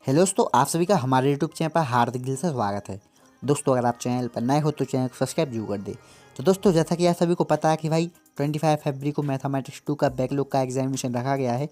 Hello दोस्तों, आप सभी का हमारे यूट्यूब चैनल पर हार्दिक दिल से स्वागत है। दोस्तों, अगर आप चैनल पर नए हो तो चैनल को सब्सक्राइब जरूर कर दें। तो दोस्तों, जैसा कि आप सभी को पता है कि भाई 25 फरवरी को मैथमेटिक्स 2 का बैकलॉग का एग्जामिनेशन रखा गया है।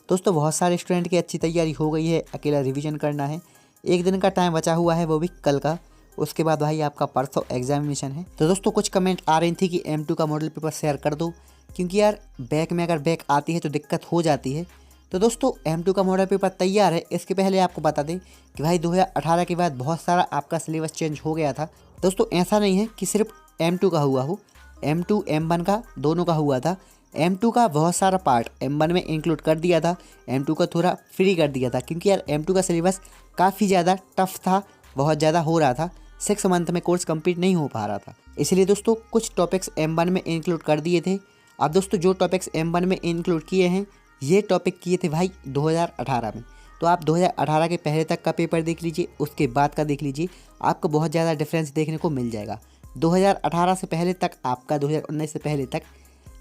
दोस्तों, बहुत सारे स्टूडेंट की अच्छी तैयारी हो गई है, अकेला रिविजन करना है। एक दिन का टाइम बचा हुआ है, वो भी कल का। उसके बाद भाई आपका परसों एग्जामिनेशन है। तो दोस्तों, कुछ कमेंट आ रही थी कि M2 का मॉडल पेपर शेयर कर दो, क्योंकि यार बैक में अगर बैक आती है तो दिक्कत हो जाती है। तो दोस्तों, M2 का मॉडल पेपर तैयार है। इसके पहले आपको बता दें कि भाई 2018 के बाद बहुत सारा आपका सिलेबस चेंज हो गया था। दोस्तों, ऐसा नहीं है कि सिर्फ M2 का हुआ हो, M2 M1 का दोनों का हुआ था। M2 का बहुत सारा पार्ट M1 में इंक्लूड कर दिया था, M2 का थोड़ा फ्री कर दिया था, क्योंकि यार M2 का सिलेबस काफ़ी ज़्यादा टफ था, बहुत ज़्यादा हो रहा था। 6 मंथ में कोर्स कंप्लीट नहीं हो पा रहा था, इसलिए दोस्तों कुछ टॉपिक्स M1 में इंक्लूड कर दिए थे। अब दोस्तों, जो टॉपिक्स M1 में इंक्लूड किए हैं, ये टॉपिक किए थे भाई 2018 में। तो आप 2018 के पहले तक का पेपर देख लीजिए, उसके बाद का देख लीजिए, आपको बहुत ज़्यादा डिफरेंस देखने को मिल जाएगा। 2018 से पहले तक आपका 2019 से पहले तक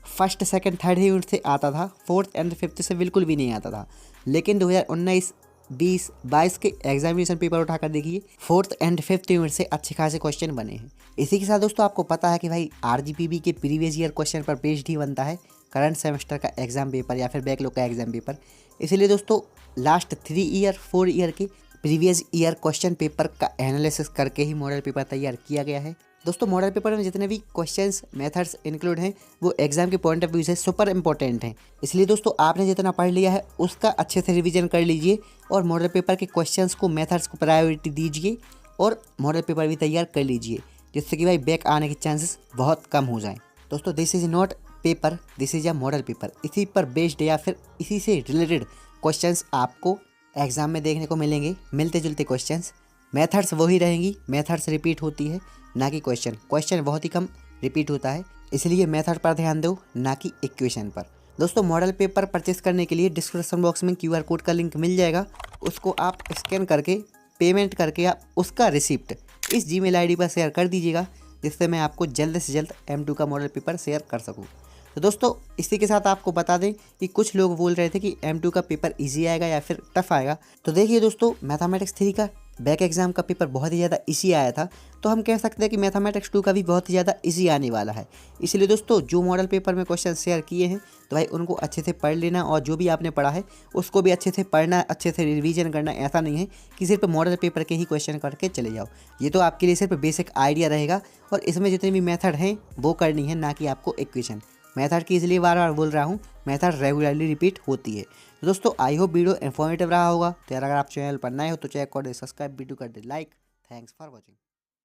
फर्स्ट सेकंड थर्ड ही यूनिट से आता था, फोर्थ एंड फिफ्थ से बिल्कुल भी नहीं आता था। लेकिन 2019 20 22 के एग्जामिनेशन पेपर उठाकर देखिए, फोर्थ एंड फिफ्थ यूनिट से अच्छे खासे क्वेश्चन बने हैं। इसी के साथ दोस्तों, आपको पता है कि भाई RGPB के प्रीवियस ईयर क्वेश्चन पर बेस्ड ही बनता है करंट सेमेस्टर का एग्जाम पेपर या फिर बैकलॉग का एग्जाम पेपर। इसलिए दोस्तों, लास्ट 3 ईयर 4 ईयर के प्रीवियस ईयर क्वेश्चन पेपर का एनालिसिस करके ही मॉडल पेपर तैयार किया गया है। दोस्तों, मॉडल पेपर में जितने भी क्वेश्चंस मेथड्स इंक्लूड हैं, वो एग्जाम के पॉइंट ऑफ व्यू से सुपर इंपॉर्टेंट हैं। इसलिए दोस्तों, आपने जितना पढ़ लिया है उसका अच्छे से रिवीजन कर लीजिए और मॉडल पेपर के क्वेश्चंस को, मेथड्स को प्रायोरिटी दीजिए और मॉडल पेपर भी तैयार कर लीजिए, जिससे कि भाई बैक आने के चांसेस बहुत कम हो जाएँ। दोस्तों, this is not paper, this is a model paper. इसी पर बेस्ड या फिर इसी से रिलेटेड क्वेश्चंस आपको एग्जाम में देखने को मिलेंगे, मिलते जुलते क्वेश्चंस। मेथड्स वही रहेंगी, मेथड्स रिपीट होती है ना कि क्वेश्चन बहुत ही कम रिपीट होता है। इसलिए मेथड पर ध्यान दो, ना कि इक्वेशन पर। दोस्तों, मॉडल पेपर परचेस करने के लिए डिस्क्रिप्शन बॉक्स में QR कोड का लिंक मिल जाएगा। उसको आप स्कैन करके पेमेंट करके आप उसका रिसिप्ट इस Gmail ID पर शेयर कर दीजिएगा, जिससे मैं आपको जल्द से जल्द M2 का मॉडल पेपर शेयर कर सकूँ। तो दोस्तों, इसी के साथ आपको बता दें कि कुछ लोग बोल रहे थे कि M2 का पेपर इजी आएगा या फिर टफ आएगा। तो देखिए दोस्तों, मैथमेटिक्स 3 का बैक एग्जाम का पेपर बहुत ही ज़्यादा इजी आया था, तो हम कह सकते हैं कि मैथमेटिक्स 2 का भी बहुत ही ज़्यादा इजी आने वाला है। इसलिए दोस्तों, जो मॉडल पेपर में क्वेश्चन शेयर किए हैं, तो भाई उनको अच्छे से पढ़ लेना और जो भी आपने पढ़ा है उसको भी अच्छे से पढ़ना, अच्छे से रिवीजन करना। ऐसा नहीं है कि सिर्फ मॉडल पेपर के ही क्वेश्चन करके चले जाओ। ये तो आपके लिए सिर्फ बेसिक आइडिया रहेगा और इसमें जितने भी मेथड हैं वो करनी है, ना कि आपको इक्वेशन। मेथड की इसलिए बार बार बोल रहा हूँ, मेथड रेगुलरली रिपीट होती है। तो दोस्तों, आई होप वीडियो इन्फॉर्मेटिव रहा होगा। तो यार, अगर आप चैनल पर नए हो तो चैनल को सब्सक्राइब, वीडियो कर they like. Thanks for watching.